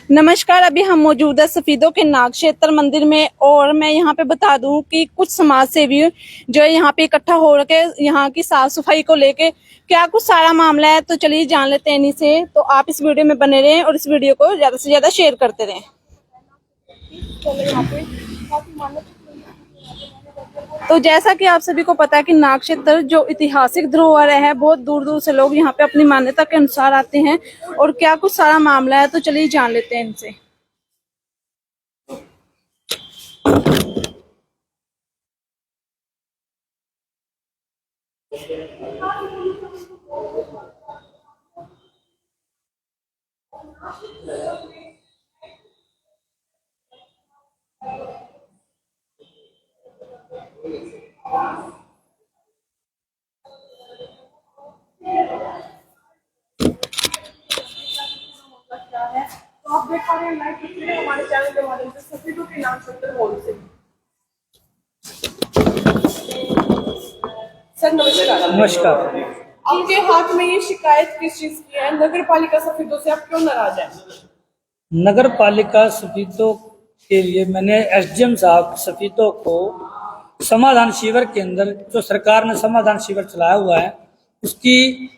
नमस्कार। अभी हम मौजूद है सफीदों के नागक्षेत्र मंदिर में और मैं यहाँ पे बता दूं कि कुछ समाज सेवी जो है यहाँ पे इकट्ठा हो के यहाँ की साफ सफाई को लेके क्या कुछ सारा मामला है, तो चलिए जान लेते हैं इन्हीं से। तो आप इस वीडियो में बने रहें और इस वीडियो को ज्यादा से ज्यादा शेयर करते रहें। तो जैसा कि आप सभी को पता है कि नागक्षेत्र जो ऐतिहासिक धरोहर है, बहुत दूर दूर से लोग यहाँ पे अपनी मान्यता के अनुसार आते हैं और क्या कुछ सारा मामला है, तो चलिए जान लेते हैं इनसे। तो आप देख पा रहे हैं लाइव तस्वीरें हमारे चैनल के माध्यम से सफीदों के नागक्षेत्र हॉल से। सर नमस्कार। नमस्कार। आपके हाथ में ये शिकायत किस चीज की है? नगर पालिका सफीदों से आप क्यों नाराज हैं? नगर पालिका सफीदों के लिए मैंने एसडीएम साहब सफीदों को समाधान शिविर के अंदर जो सरकार ने समाधान शिविर चलाया हुआ है उसकी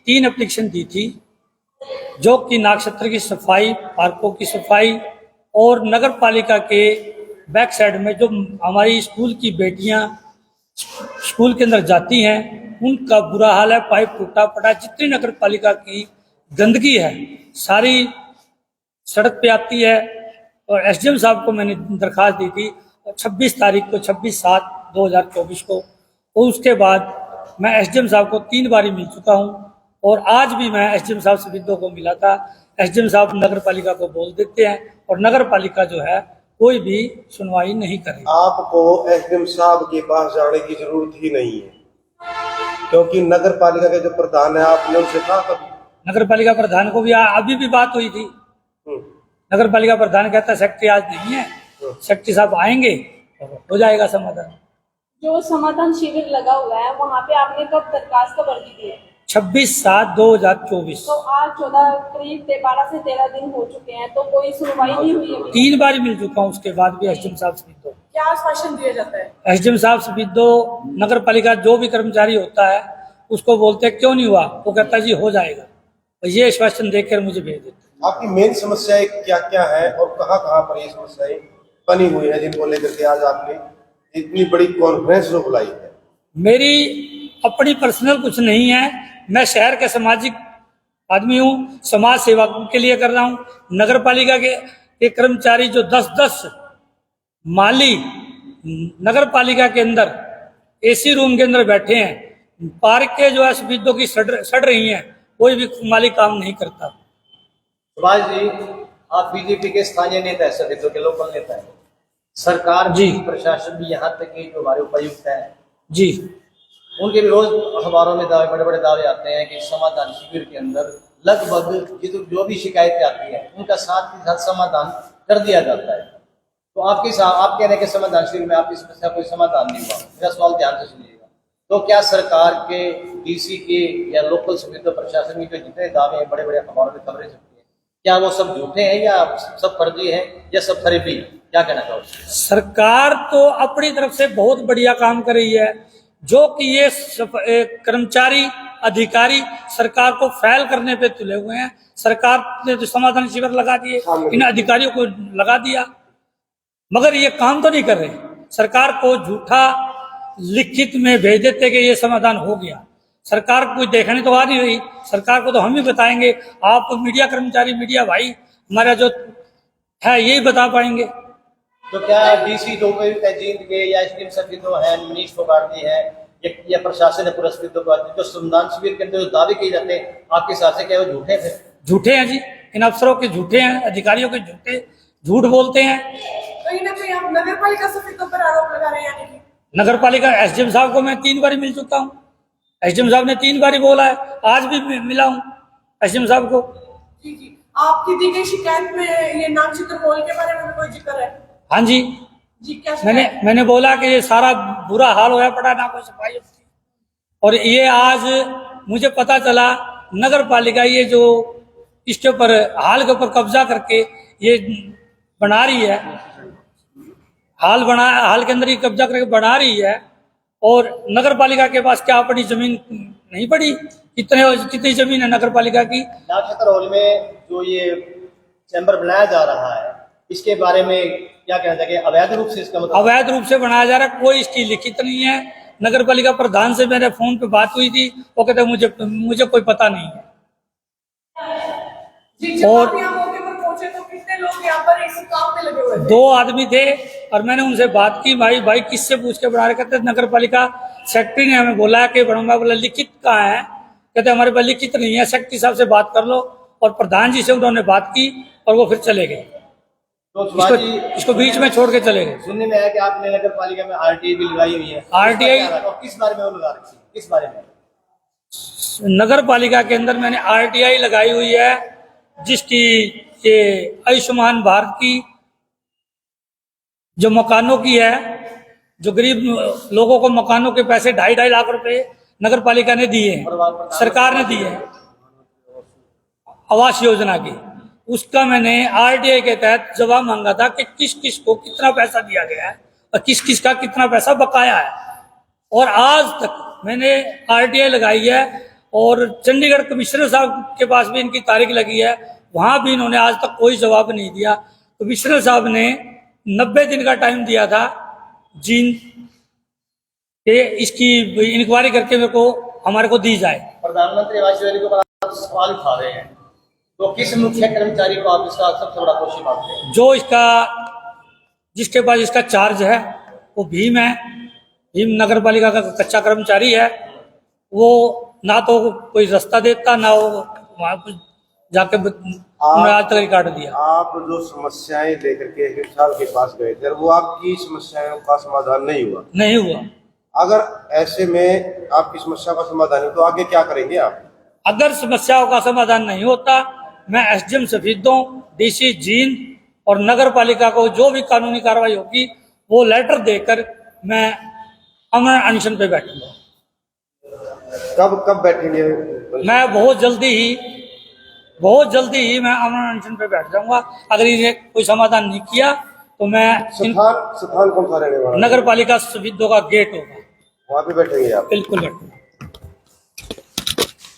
3 एप्लीकेशन दी थी, जो कि नागक्षेत्र की सफाई, पार्कों की सफाई और नगर पालिका के बैक साइड में जो हमारी स्कूल की बेटियां स्कूल के अंदर जाती हैं उनका बुरा हाल है। पाइप टूटा पड़ा, जितनी नगर पालिका की गंदगी है सारी सड़क पे आती है। और एसडीएम साहब को मैंने दरखास्त दी थी 26 तारीख को, 26/7/2024 को। और उसके बाद मैं एसडीएम साहब को 3 बारी मिल चुका हूं और आज भी मैं एसडीएम साहब सफीदों को मिला था। एसडीएम साहब नगर पालिका को बोल देते हैं और नगर पालिका जो है कोई भी सुनवाई नहीं करे। आपको एसडीएम साहब के पास जाने की जरूरत ही नहीं है, क्योंकि नगर पालिका के जो प्रधान है आपने उनसे कहा कभी? नगर पालिका प्रधान को भी अभी भी बात हुई थी। नगर पालिका प्रधान कहता है सेक्रेटरी आज नहीं है, सेक्रेटरी साहब आएंगे हो जाएगा समाधान। जो समाधान शिविर लगा हुआ है वहाँ पे आपने कब दरखास्त कब अर्जी दी है? 26/7/2024। तो आज 14 करीब 12 से 13 दिन हो चुके हैं, तो कोई सुनवाई नहीं हुई है। 3 बार मिल चुका हूँ, उसके बाद भी एसडीएम साहब सफीदों क्या आश्वासन दिया जाता है? एसडीएम साहब सफीदों नगर पालिका जो भी कर्मचारी होता है उसको बोलते हैं क्यों नहीं हुआ, वो कहता है जी हो जाएगा। और ये आश्वासन देकर मुझे भेज देते। आपकी मेन समस्याएं क्या क्या है और कहाँ कहाँ पर ये समस्याएं बनी हुई है जिनको लेकर के आज आपने इतनी बड़ी कॉन्फ्रेंस जो बुलाई है? मेरी अपनी पर्सनल कुछ नहीं है, मैं शहर के सामाजिक आदमी हूँ, समाज सेवा के लिए कर रहा हूँ। नगर पालिका के कर्मचारी जो 10-10 माली नगर पालिका के अंदर एसी रूम के अंदर बैठे हैं, पार्क के जो है सफीदों की सड़ रही हैं, कोई भी माली काम नहीं करता। सुभाष जी, आप बीजेपी के स्थानीय नेता है, सफीदों के लोकल नेता है। सरकार भी, प्रशासन भी, यहाँ तक कि जो हमारे उपायुक्त है जी, उनके भी रोज अखबारों में दावे, बड़े बड़े दावे आते हैं कि समाधान शिविर के अंदर लगभग जो भी शिकायतें आती है उनका साथ ही साथ समाधान कर दिया जाता है। तो आप कह रहे हैं कि समाधान शिविर में आपकी समस्या कोई समाधान नहीं हुआ। मेरा सवाल ध्यान से सुनिएगा। तो क्या सरकार के, डीसी के या लोकल सफीदों प्रशासन के जो जितने दावे हैं, बड़े बड़े अखबारों में खबरें छपती है, क्या वो सब झूठे हैं या सब फर्जी है या सब फरेबी है? क्या कहना चाहोगे? सरकार तो अपनी तरफ से बहुत बढ़िया काम कर रही है, जो कि ये कर्मचारी अधिकारी सरकार को फेल करने पे तुले हुए हैं। सरकार ने जो समाधान शिविर लगा दिए, इन अधिकारियों को लगा दिया, मगर ये काम तो नहीं कर रहे। सरकार को झूठा लिखित में भेज देते कि ये समाधान हो गया। सरकार को देखने तो आ नहीं रही, सरकार को तो हम ही बताएंगे। आप मीडिया कर्मचारी, मीडिया भाई हमारा जो है यही बता पाएंगे। तो क्या डीसी जो जीत के या एसडीएम सफीदों है, मनीष फोगाटी है या प्रशासन है पूरा सफीदों का, जो समाधान शिविर के अंदर जो दावे किए जाते हैं आपके हिसाब से क्या वो झूठे थे? झूठे हैं जी, इन अफसरों के झूठे हैं, अधिकारियों के झूठ बोलते हैं। कहीं ना कहीं आप नगर पालिका सफीदों पर आरोप लगा रहे हैं। यानी कि नगर पालिका एसडीएम साहब को मैं 3 बार मिल चुका हूँ, एसडीएम साहब ने 3 बार बोला है, आज भी मिला हूँ एसडीएम साहब को। जी जी, आपकी दी गई शिकायत में ये नागक्षेत्र हॉल के बारे में कोई जिक्र है? हाँ जी, क्या मैंने बोला कि ये सारा बुरा हाल होया पड़ा, ना कोई सफाई होती। और ये आज मुझे पता चला नगर पालिका ये जो इसके ऊपर हाल के ऊपर कब्जा करके ये बना रही है, हाल के अंदर ही कब्जा करके बना रही है। और नगर पालिका के पास क्या अपनी जमीन नहीं पड़ी? कितनी जमीन है नगर पालिका की? नागक्षेत्र हॉल में जो ये चैम्बर बनाया जा रहा है, इसके बारे में क्या कहना चाहिए? अवैध रूप से इसका मतलब? अवैध रूप से बनाया जा रहा है, कोई इसकी लिखित नहीं है। नगर पालिका प्रधान से मेरे फोन पे बात हुई थी, वो कहते मुझे कोई पता नहीं है। और तो कितने लोग यहाँ पर इस काम में लगे हुए थे? 2 आदमी थे और मैंने उनसे बात की, भाई किससे पूछ के बना रहे? कहते नगर पालिका सेक्रेटरी ने हमें बोला कि बनूंगा। बोला लिखित कहाँ है? कहते हमारे पास लिखित नहीं है, सेक्रेटरी साहब से बात कर लो। और प्रधान जी से उन्होंने बात की और वो फिर चले गए, तो इसको बीच में छोड़ के चले गए। सुनने में आया कि आपने नगर पालिका में RTI भी लगाई हुई है। RTI और किस बारे में वो लगा रखी है? किस बारे में? नगर पालिका के अंदर मैंने RTI लगाई हुई है, जिसकी ये आयुष्मान भारत की जो मकानों की है, जो गरीब लोगों को मकानों के पैसे 2.5 लाख रुपए नगर पालिका ने दिए हैं, सरकार ने दिए हैं आवास योजना की। उसका मैंने RTI के तहत जवाब मांगा था कि किस किस को कितना पैसा दिया गया है और किस किस का कितना पैसा बकाया है। और आज तक मैंने RTI लगाई है और चंडीगढ़ कमिश्नर साहब के पास भी इनकी तारीख लगी है, वहां भी इन्होंने आज तक कोई जवाब नहीं दिया। कमिश्नर साहब ने 90 दिन का टाइम दिया था जीन के इसकी इंक्वायरी करके हमारे को दी जाए। प्रधानमंत्री आवास योजना के ऊपर आप सवाल उठा रहे हैं, तो किस मुख्य कर्मचारी को आप इसका सबसे बड़ा दोषी मानते हैं? जो जिसके पास इसका चार्ज है वो भीम है। भीम नगर पालिका का कच्चा कर्मचारी है। वो ना तो कोई रास्ता देता, ना वो वहां पर जाके आज तक रिकॉर्ड दिया। आप जो समस्याएं लेकर के हेड के पास गए थे, वो आपकी समस्याओं का समाधान नहीं हुआ। अगर ऐसे में आपकी समस्या का समाधान हो तो आगे क्या करेंगे आप? अगर समस्याओं का समाधान नहीं होता, मैं SDM सफीदों, DC जींद और नगर पालिका को जो भी कानूनी कार्रवाई होगी वो लेटर देकर मैं अमन अनशन पे बैठूंगा। कब बैठेंगे? मैं बहुत जल्दी ही मैं अमन अनशन पे बैठ जाऊंगा। अगर ये कोई समाधान नहीं किया तो मैं स्थान कौन सा रहने वाला? नगर पालिका सफीदों का गेट होगा, वहाँ पे बैठेंगे आप? बिल्कुल बैठूंगा।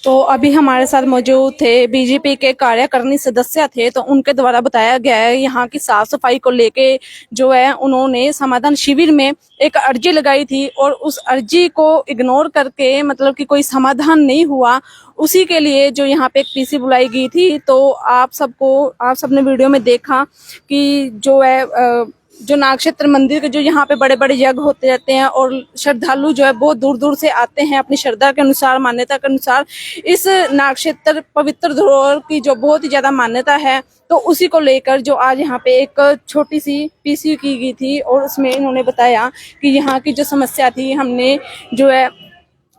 तो अभी हमारे साथ मौजूद थे बीजेपी के कार्यकारिणी सदस्य थे, तो उनके द्वारा बताया गया है यहाँ की साफ सफाई को लेके जो है उन्होंने समाधान शिविर में एक अर्जी लगाई थी और उस अर्जी को इग्नोर करके मतलब कि कोई समाधान नहीं हुआ, उसी के लिए जो यहाँ पे एक PC बुलाई गई थी। तो आप सबने वीडियो में देखा कि जो है जो नागक्षेत्र मंदिर के जो यहाँ पे बड़े बड़े यज्ञ होते रहते हैं और श्रद्धालु जो है बहुत दूर दूर से आते हैं अपनी श्रद्धा के अनुसार, मान्यता के अनुसार। इस नागक्षेत्र पवित्र धरोहर की जो बहुत ही ज्यादा मान्यता है, तो उसी को लेकर जो आज यहाँ पे एक छोटी सी PC की गई थी और उसमें इन्होंने बताया कि यहाँ की जो समस्या थी, हमने जो है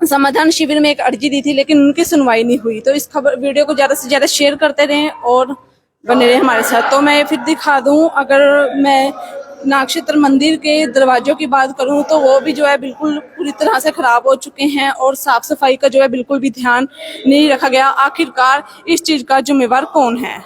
समाधान शिविर में एक अर्जी दी थी लेकिन उनकी सुनवाई नहीं हुई। तो इस वीडियो को ज्यादा से ज्यादा शेयर करते रहें और बने रहे हमारे साथ। तो मैं फिर दिखा दूं, अगर मैं नागक्षेत्र मंदिर के दरवाजों की बात करूं तो वो भी जो है बिल्कुल पूरी तरह से खराब हो चुके हैं और साफ सफाई का जो है बिल्कुल भी ध्यान नहीं रखा गया। आखिरकार इस चीज का जिम्मेवार कौन है?